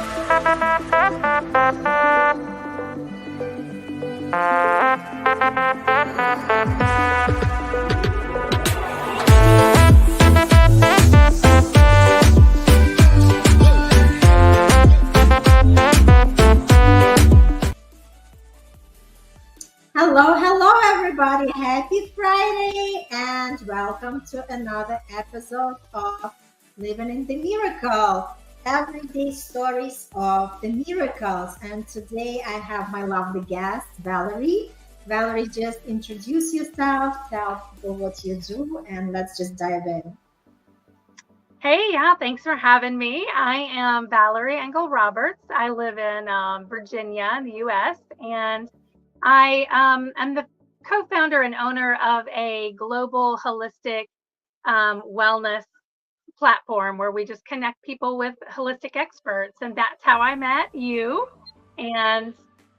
Hello, hello, everybody. Happy Friday, and welcome to another episode of Living in the Miracle, everyday stories of the miracles. And today I have my lovely guest, Valarie. Valarie, just introduce yourself, tell people what you do, and let's just dive in. Hey, yeah, thanks for having me. I am Valarie Angle Roberts. I live in Virginia in the US, and I am the co-founder and owner of a global holistic wellness platform where we just connect people with holistic experts. And that's how I met you. And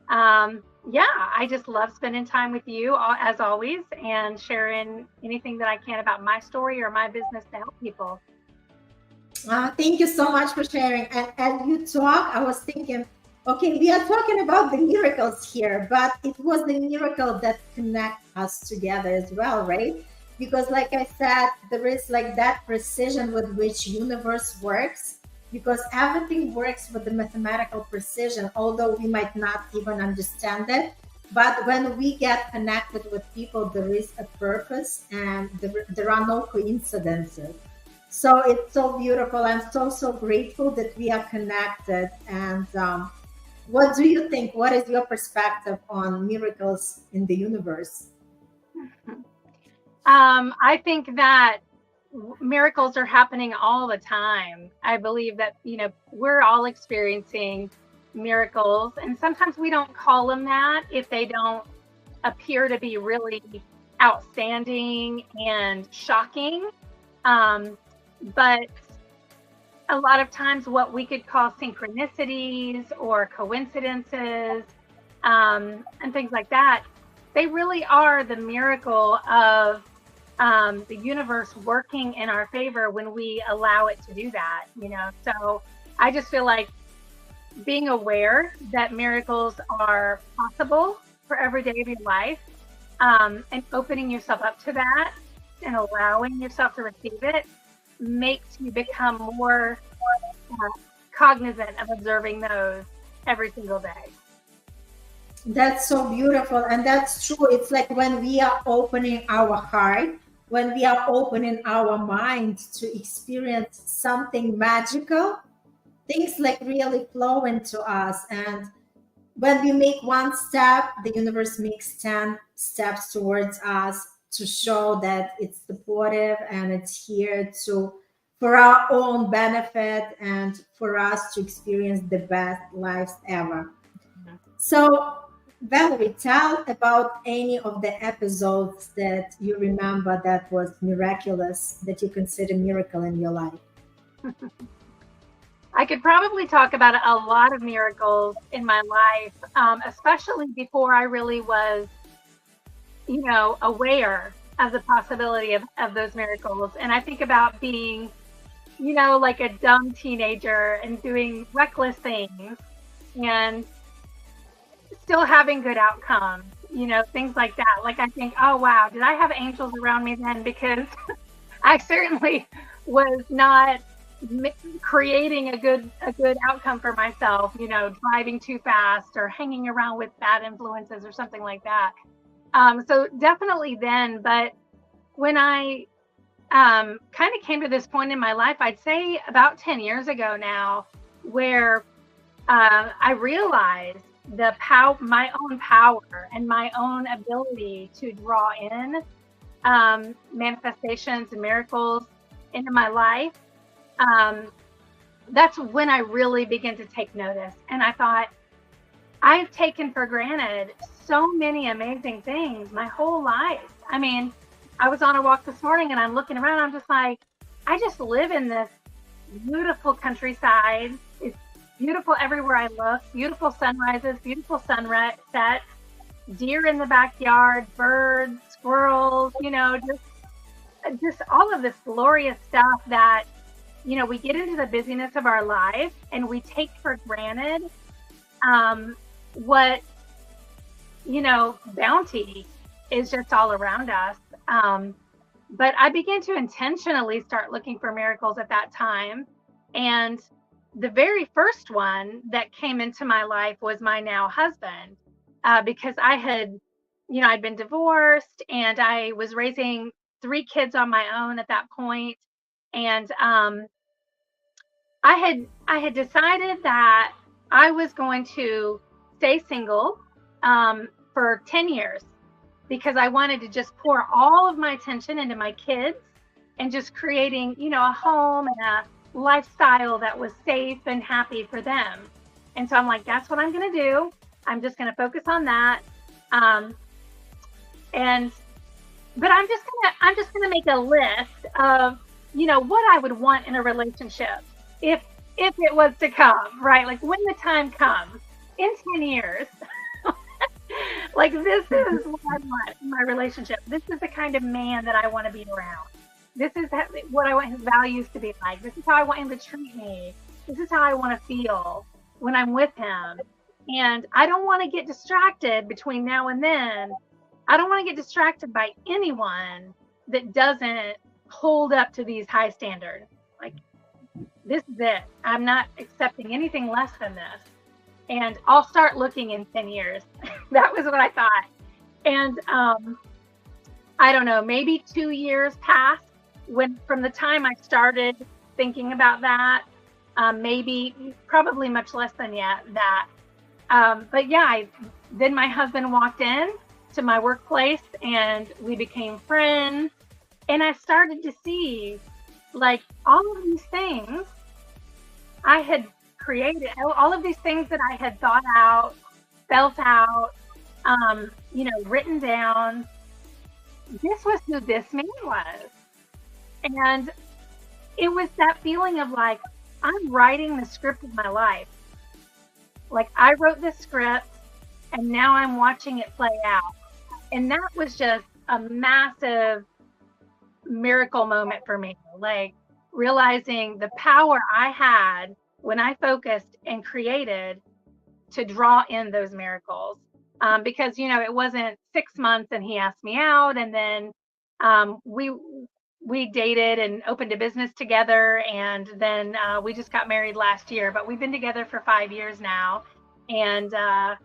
yeah, I just love spending time with you as always and sharing anything that I can about my story or my business to help people. Thank you so much for sharing. And as you talk, I was thinking, okay, we are talking about the miracles here, but it was the miracle that connect us together as well, right? Because like I said, there is like that precision with which universe works, because everything works with the mathematical precision, although we might not even understand it. But when we get connected with people, there is a purpose and there are no coincidences. So it's so beautiful. I'm so grateful that we are connected. And what do you think? What is your perspective on miracles in the universe? I think that miracles are happening all the time. I believe that, we're all experiencing miracles, and sometimes we don't call them that if they don't appear to be really outstanding and shocking. But a lot of times what we could call synchronicities or coincidences and things like that, they really are the miracle of the universe working in our favor when we allow it to do that, So I just feel like being aware that miracles are possible for every day of your life and opening yourself up to that and allowing yourself to receive it makes you become more cognizant of observing those every single day. That's so beautiful. And that's true. It's like when we are opening our heart, when we are opening our mind to experience something magical, things like really flow into us. And when we make one step, the universe makes 10 steps towards us to show that it's supportive and it's here for our own benefit and for us to experience the best lives ever. So, Valarie, tell about any of the episodes that you remember that was miraculous, that you consider miracle in your life. I could probably talk about a lot of miracles in my life, especially before I really was aware of the possibility of those miracles. And I think about being, like a dumb teenager and doing reckless things and still having good outcomes, things like that. Like I think, oh, wow, did I have angels around me then? Because I certainly was not creating a good outcome for myself, driving too fast or hanging around with bad influences or something like that. So definitely then, but when I kind of came to this point in my life, I'd say about 10 years ago now, where I realized my own power and my own ability to draw in manifestations and miracles into my life. That's when I really began to take notice. And I thought, I've taken for granted so many amazing things my whole life. I mean, I was on a walk this morning and I'm looking around. I'm just like, I just live in this beautiful countryside. It's beautiful everywhere I look. Beautiful sunrises, beautiful sunsets, deer in the backyard, birds, squirrels, just all of this glorious stuff that we get into the busyness of our life and we take for granted what, bounty is just all around us. But I began to intentionally start looking for miracles at that time. And the very first one that came into my life was my now husband, because I'd been divorced and I was raising 3 kids on my own at that point. And I had decided that I was going to stay single for 10 years because I wanted to just pour all of my attention into my kids and just creating, a home and a lifestyle that was safe and happy for them. And so I'm like, that's what I'm going to do. I'm just going to focus on that. But I'm just gonna make a list of, what I would want in a relationship if it was to come, right? Like when the time comes in 10 years, like this is what I want in my relationship. This is the kind of man that I want to be around. This is what I want his values to be like. This is how I want him to treat me. This is how I want to feel when I'm with him. And I don't want to get distracted between now and then. I don't want to get distracted by anyone that doesn't hold up to these high standards. Like, this is it. I'm not accepting anything less than this. And I'll start looking in 10 years. That was what I thought. And I don't know, maybe 2 years passed from the time I started thinking about that. Probably much less than that. But yeah, then my husband walked in to my workplace and we became friends. And I started to see like all of these things I had created, all of these things that I had thought out, felt out, written down. This was who this man was. And it was that feeling of like, I'm writing the script of my life. Like I wrote this script and now I'm watching it play out. And that was just a massive miracle moment for me. Like realizing the power I had when I focused and created to draw in those miracles. Because, it wasn't 6 months and he asked me out. And then we dated and opened a business together. And then we just got married last year. But we've been together for 5 years now. And I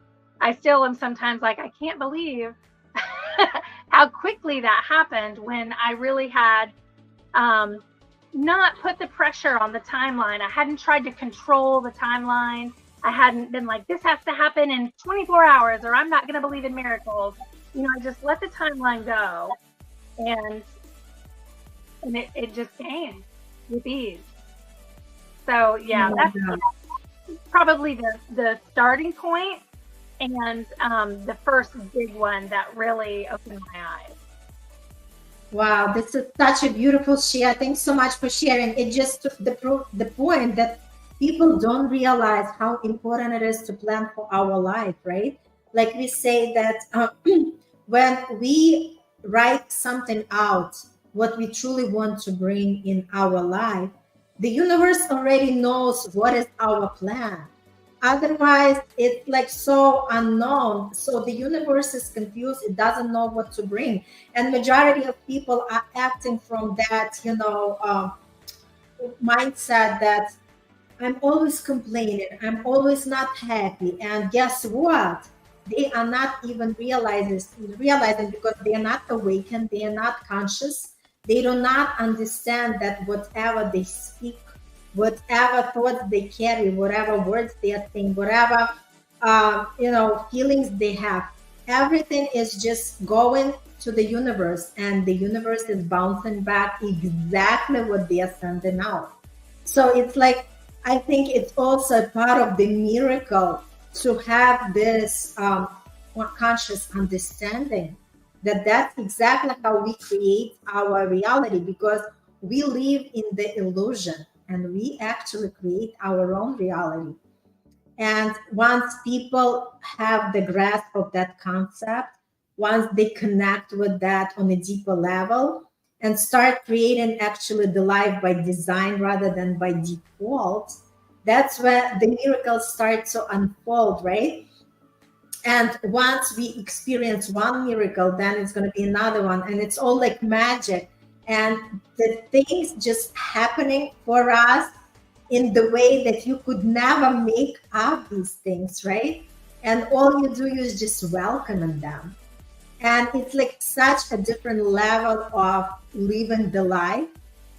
still am sometimes like, I can't believe how quickly that happened when I really had not put the pressure on the timeline. I hadn't tried to control the timeline. I hadn't been like, this has to happen in 24 hours or I'm not going to believe in miracles. I just let the timeline go. And it just came with ease. So yeah, that's probably the starting point. And the first big one that really opened my eyes. Wow, this is such a beautiful share. Thanks so much for sharing. It just took the point that people don't realize how important it is to plan for our life, right? Like we say that when we write something out, what we truly want to bring in our life, the universe already knows what is our plan. Otherwise, it's like so unknown. So the universe is confused. It doesn't know what to bring. And majority of people are acting from that, mindset that I'm always complaining. I'm always not happy. And guess what? They are not even realizing because they are not awakened. They are not conscious. They do not understand that whatever they speak, whatever thoughts they carry, whatever words they are saying, whatever feelings they have, everything is just going to the universe, and the universe is bouncing back exactly what they are sending out. So it's like, I think it's also part of the miracle to have this more conscious understanding that that's exactly how we create our reality, because we live in the illusion and we actually create our own reality. And once people have the grasp of that concept, once they connect with that on a deeper level, and start creating actually the life by design rather than by default, that's when the miracles start to unfold, right? And once we experience one miracle, then it's going to be another one, and it's all like magic. And the things just happening for us in the way that you could never make up these things, right? And all you do is just welcome them. And it's like such a different level of living the life,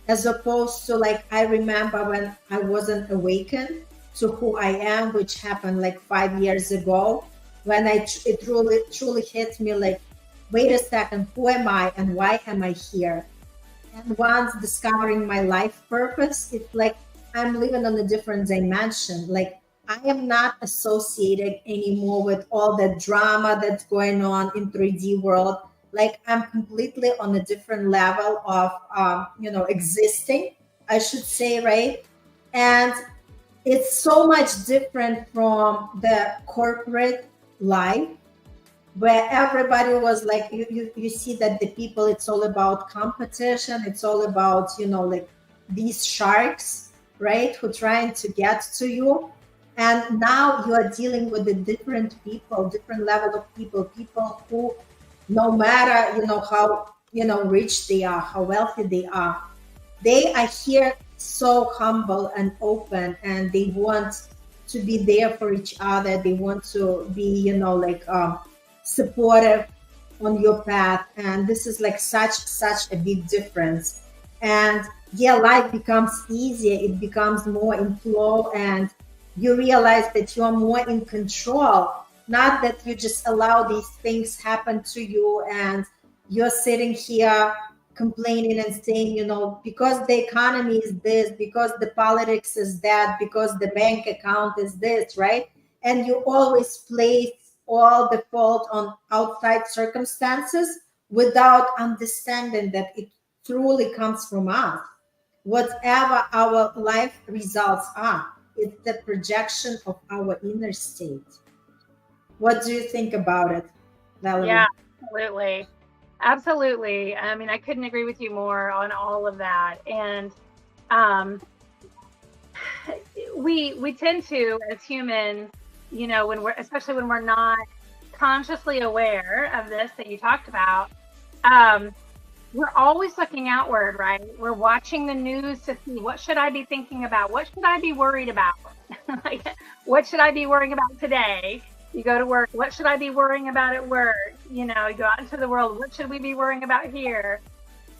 as opposed to, like, I remember when I wasn't awakened to who I am, which happened like 5 years ago, when it truly hit me, like, wait a second, who am I and why am I here? And once discovering my life purpose, it's like I'm living on a different dimension. Like, I am not associated anymore with all the drama that's going on in 3D world. Like, I'm completely on a different level of, existing, I should say, right? And it's so much different from the corporate life, where everybody was like, you see that the people, it's all about competition. It's all about, like these sharks, right? Who trying to get to you. And now you are dealing with the different people, different level of people who, no matter, how, rich they are, how wealthy they are here so humble and open, and they want to be there for each other. They want to be, supportive on your path. And this is like such a big difference. And yeah, life becomes easier. It becomes more in flow, and you realize that you are more in control, not that you just allow these things happen to you and you're sitting here complaining and saying, because the economy is this, because the politics is that, because the bank account is this, right? And you always place all the fault on outside circumstances without understanding that it truly comes from us. Whatever our life results are, it's the projection of our inner state. What do you think about it, Valarie? Yeah, absolutely. Absolutely. I mean, I couldn't agree with you more on all of that. And we tend to, as humans, especially when we're not consciously aware of this that you talked about, we're always looking outward, right? We're watching the news to see, what should I be thinking about? What should I be worried about? Like, what should I be worrying about today? You go to work, what should I be worrying about at work? You go out into the world, what should we be worrying about here?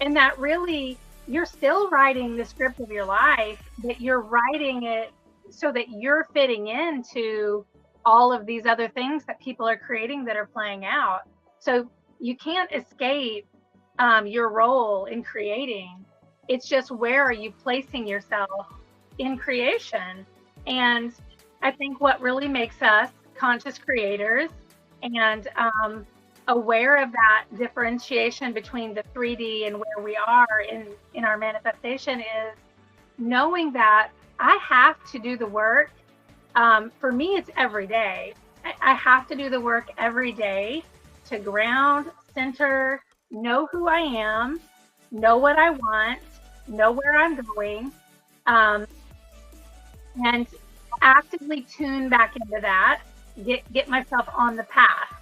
And that really, you're still writing the script of your life, but you're writing it so that you're fitting into all of these other things that people are creating that are playing out. So you can't escape your role in creating. It's just, where are you placing yourself in creation? And I think what really makes us conscious creators and aware of that differentiation between the 3D and where we are in our manifestation is knowing that I have to do the work. For me, it's every day. I have to do the work every day to ground, center, know who I am, know what I want, know where I'm going, and actively tune back into that, get myself on the path.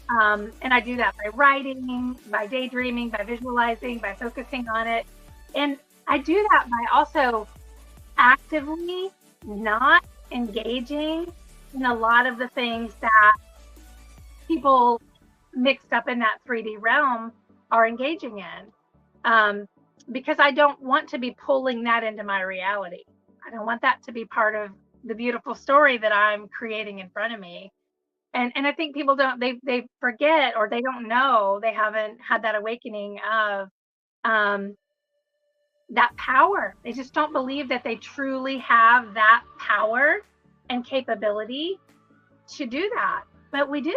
And I do that by writing, by daydreaming, by visualizing, by focusing on it. And I do that by also actively not engaging in a lot of the things that people mixed up in that 3D realm are engaging in. Because I don't want to be pulling that into my reality. I don't want that to be part of the beautiful story that I'm creating in front of me. And I think people they forget, or they don't know, they haven't had that awakening of that power. They just don't believe that they truly have that power and capability to do that. But we do.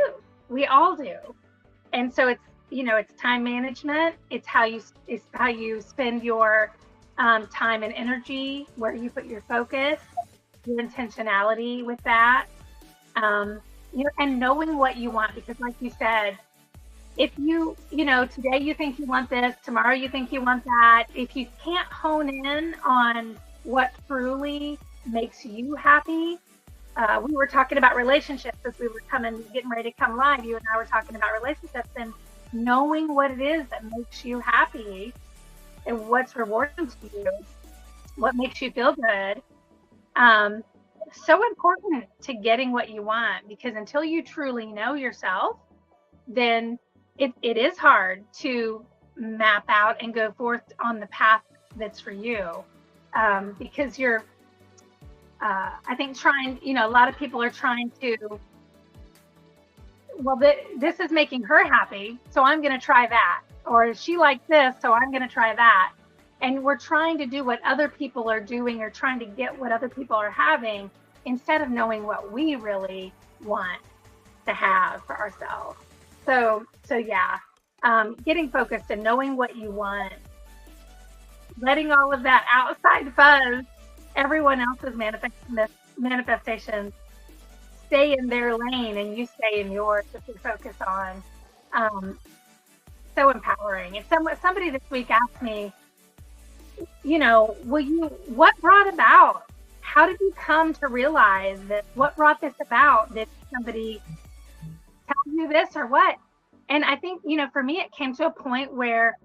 We all do. And so it's time management. It's how you spend your time and energy, where you put your focus, your intentionality with that. And knowing what you want, because like you said, if today you think you want this, tomorrow you think you want that, if you can't hone in on what truly makes you happy, we were talking about relationships as we were getting ready to come live. You and I were talking about relationships and knowing what it is that makes you happy and what's rewarding to you, what makes you feel good. So important to getting what you want, because until you truly know yourself, then it is hard to map out and go forth on the path that's for you. Because you're, I think a lot of people are trying to, well, this is making her happy, so I'm going to try that. Or she likes this, so I'm going to try that. And we're trying to do what other people are doing, or trying to get what other people are having, instead of knowing what we really want to have for ourselves. So yeah, getting focused and knowing what you want, letting all of that outside buzz, everyone else's manifestations, stay in their lane and you stay in yours that you focus on. So empowering. And somebody this week asked me, what brought about? How did you come to realize that? What brought this about? Did somebody tell you this or what? And I think, for me, it came to a point where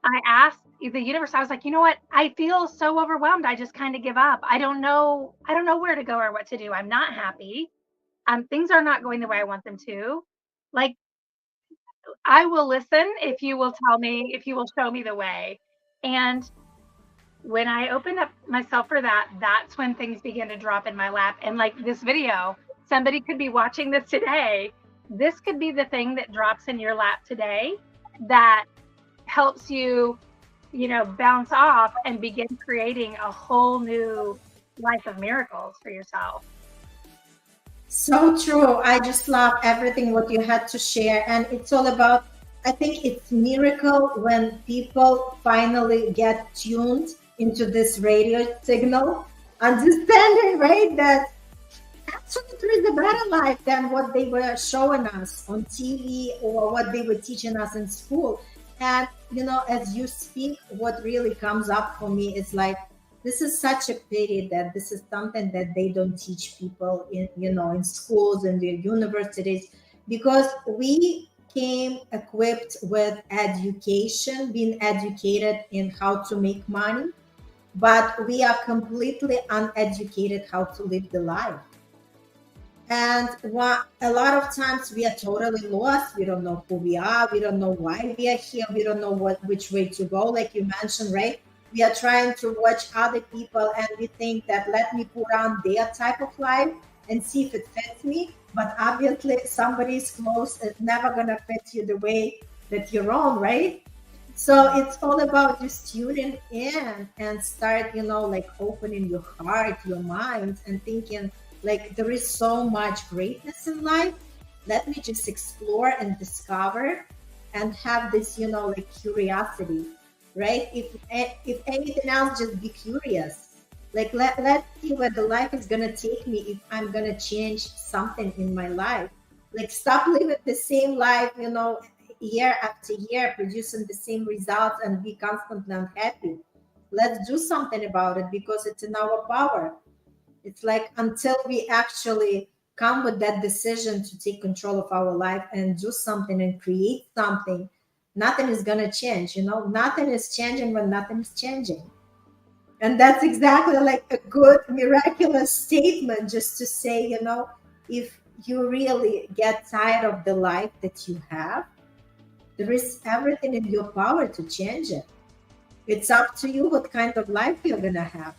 I asked the universe, I was like, you know what? I feel so overwhelmed. I just kind of give up. I don't know where to go or what to do. I'm not happy. Things are not going the way I want them to. Like, I will listen if you will tell me, if you will show me the way. And when I opened up myself for that, that's when things began to drop in my lap. And like this video, somebody could be watching this today. This could be the thing that drops in your lap today that helps you, bounce off and begin creating a whole new life of miracles for yourself. So true. I just love everything what you had to share. And it's all about, I think it's miracle when people finally get tuned into this radio signal, understanding, right, that actually there is a better life than what they were showing us on TV or what they were teaching us in school. And, as you speak, what really comes up for me is like, this is such a pity that this is something that they don't teach people in schools and the universities, because we came equipped with education, being educated in how to make money, but we are completely uneducated how to live the life. And a lot of times we are totally lost. We don't know who we are. We don't know why we are here. We don't know which way to go. Like you mentioned, right? We are trying to watch other people and we think that let me put on their type of life and see if it fits me. But obviously somebody's clothes is never going to fit you the way that you're on, right? So it's all about just tuning in and start, opening your heart, your mind, and thinking like there is so much greatness in life. Let me just explore and discover and have this, curiosity, right? If anything else, just be curious. Like let's see where the life is gonna take me if I'm gonna change something in my life. Like stop living the same life, year after year, producing the same results and be constantly unhappy. Let's do something about it because it's in our power. It's like until we actually come with that decision to take control of our life and do something and create something, nothing is going to change. Nothing is changing when nothing is changing. And that's exactly like a good miraculous statement just to say, if you really get tired of the life that you have, there is everything in your power to change it. It's up to you what kind of life you're going to have.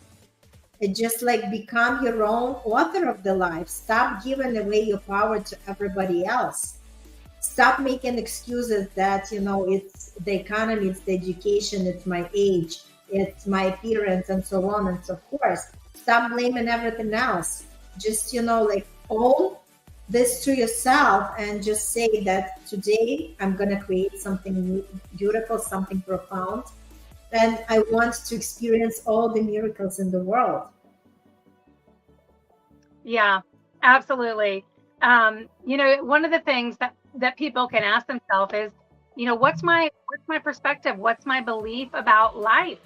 It just like become your own author of the life. Stop giving away your power to everybody else. Stop making excuses that, it's the economy, it's the education, it's my age, it's my appearance, and so on and so forth. Stop blaming everything else. Just, own this to yourself and just say that today I'm going to create something new, beautiful, something profound. And I want to experience all the miracles in the world. Yeah, absolutely. One of the things that people can ask themselves is, what's my perspective? What's my belief about life?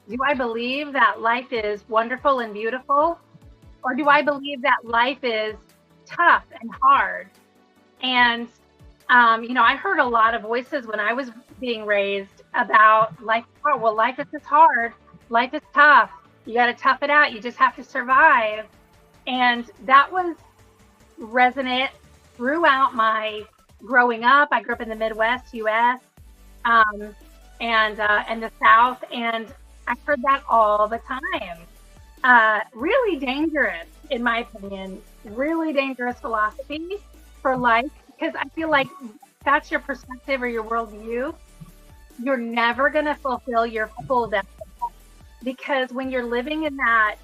Do I believe that life is wonderful and beautiful? Or do I believe that life is tough and hard? And, I heard a lot of voices when I was being raised about life. Oh, well, life is just hard. Life is tough. You got to tough it out. You just have to survive. And that was resonant throughout my growing up. I grew up in the Midwest, U.S., and the South, and I heard that all the time. Really dangerous, in my opinion. Really dangerous philosophy for life, because I feel like that's your perspective or your worldview. You're never going to fulfill your full depth, because when you're living in that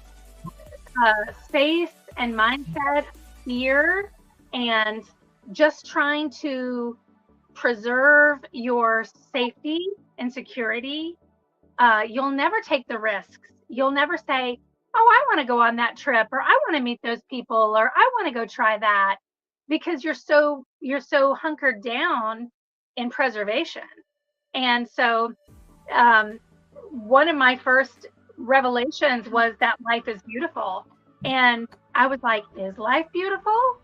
space and mindset, fear, and just trying to preserve your safety and security, you'll never take the risks. You'll never say, oh, I want to go on that trip, or I want to meet those people, or I want to go try that, because you're so hunkered down in preservation. And so one of my first revelations was that life is beautiful. And I was like, is life beautiful?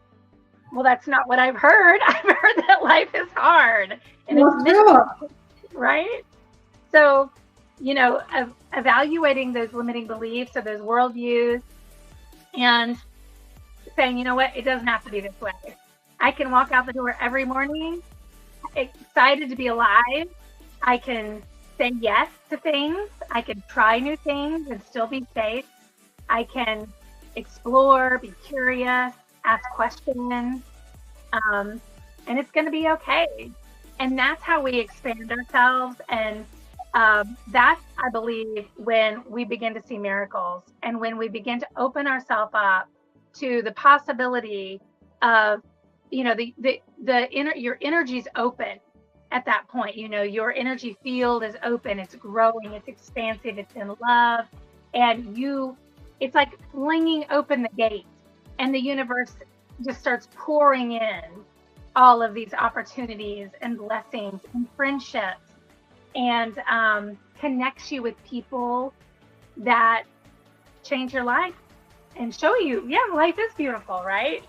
Well, that's not what I've heard. I've heard that life is hard. And it's miserable, right? So, evaluating those limiting beliefs or those worldviews and saying, you know what, it doesn't have to be this way. I can walk out the door every morning excited to be alive. I can say yes to things. I can try new things and still be safe. I can explore, be curious, ask questions, and it's going to be okay. And that's how we expand ourselves. And that's, I believe, when we begin to see miracles, and when we begin to open ourselves up to the possibility of, your energy's open at that point. Your energy field is open, it's growing, it's expansive, it's in love, and it's like flinging open the gate, and the universe just starts pouring in all of these opportunities and blessings and friendships, and connects you with people that change your life and show you, life is beautiful, right?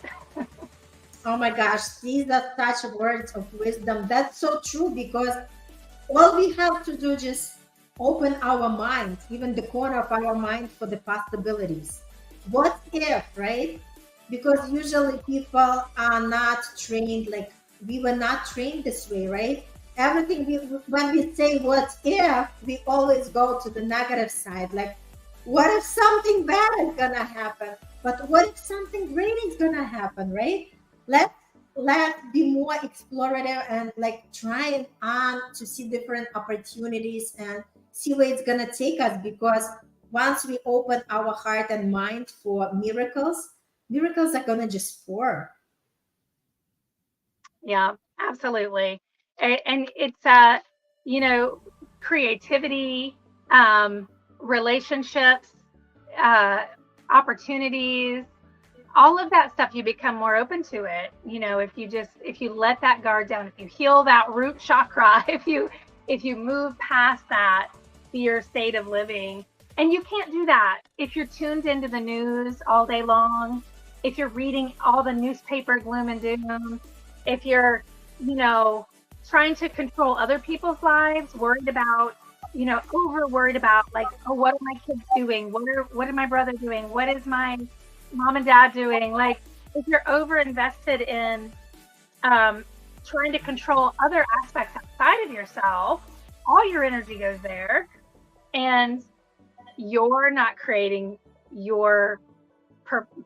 Oh my gosh, these are such words of wisdom. That's so true, because all we have to do is just open our mind, even the corner of our mind, for the possibilities. What if, right? Because usually people are not trained, like we were not trained this way, right? Everything when we say what if, we always go to the negative side. Like, what if something bad is gonna happen? But what if something great is gonna happen, right? Let's be more explorative and like trying on to see different opportunities and see where it's gonna take us. Because once we open our heart and mind for miracles are gonna just pour. Yeah, absolutely. And it's creativity, relationships, opportunities, all of that stuff, you become more open to it. If you let that guard down, if you heal that root chakra, if you move past that fear state of living. And you can't do that if you're tuned into the news all day long, if you're reading all the newspaper gloom and doom, if you're, trying to control other people's lives, worried about, over worried about, like, oh, what are my kids doing? What are my brother doing? What is my mom and dad doing? Like, if you're over invested in trying to control other aspects outside of yourself, all your energy goes there, and you're not creating your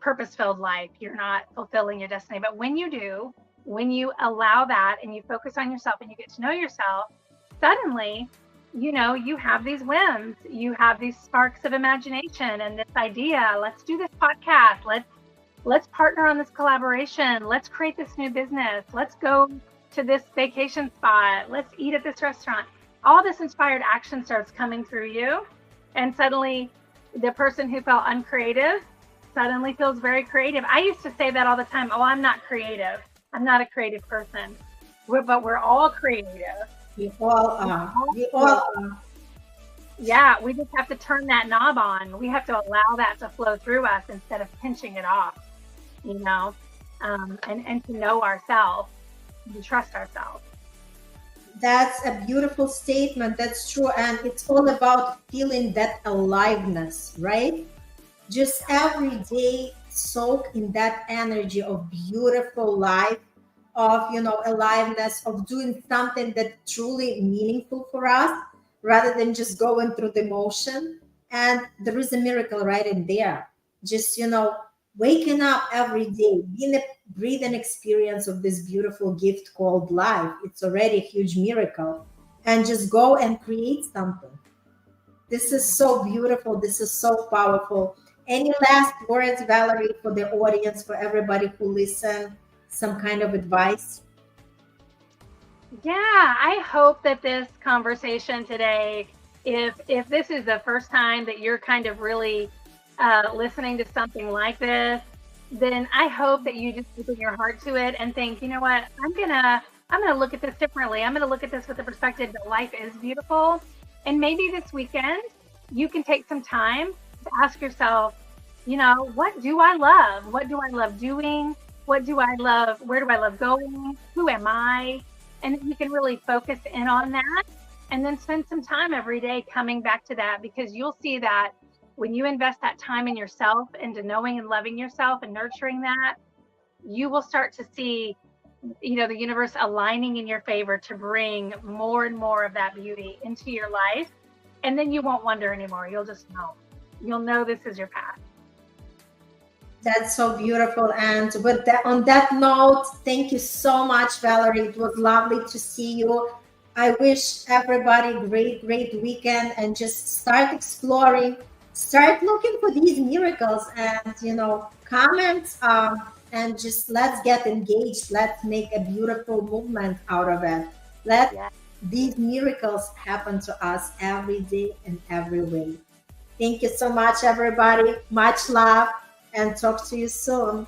purpose-filled life. You're not fulfilling your destiny. But when you do, when you allow that and you focus on yourself and you get to know yourself, suddenly, you have these whims, you have these sparks of imagination and this idea. Let's do this podcast. Let's partner on this collaboration. Let's create this new business. Let's go to this vacation spot. Let's eat at this restaurant. All this inspired action starts coming through you. And suddenly the person who felt uncreative suddenly feels very creative. I used to say that all the time. Oh, I'm not creative. I'm not a creative person. But we're all creative. We all are. We all are. Yeah, we just have to turn that knob on. We have to allow that to flow through us instead of pinching it off, you know, and to know ourselves, to trust ourselves. That's a beautiful statement. That's true. And it's all about feeling that aliveness, right? Just every day soak in that energy of beautiful life, of aliveness, of doing something that truly meaningful for us rather than just going through the motion. And there is a miracle right in there. Just waking up every day, being a breathing experience of this beautiful gift called life. It's already a huge miracle. And just go and create something. This is so beautiful. This is so powerful. Any last words, Valarie, for the audience, for everybody who listen, some kind of advice? Yeah, I hope that this conversation today, if this is the first time that you're kind of really listening to something like this, then I hope that you just open your heart to it and think, you know what, I'm gonna look at this differently. I'm gonna look at this with the perspective that life is beautiful. And maybe this weekend you can take some time to ask yourself, what do I love? What do I love doing? What do I love? Where do I love going? Who am I? And you can really focus in on that and then spend some time every day coming back to that, because you'll see that when you invest that time in yourself, into knowing and loving yourself and nurturing that, you will start to see, the universe aligning in your favor to bring more and more of that beauty into your life. And then you won't wonder anymore. You'll just know. You'll know this is your path. That's so beautiful. And with that, on that note, thank you so much, Valarie. It was lovely to see you. I wish everybody great, great weekend, and just start exploring, start looking for these miracles, and comment, and just let's get engaged. Let's make a beautiful movement out of it. Let these miracles happen to us every day and every way. Thank you so much, everybody. Much love, and talk to you soon.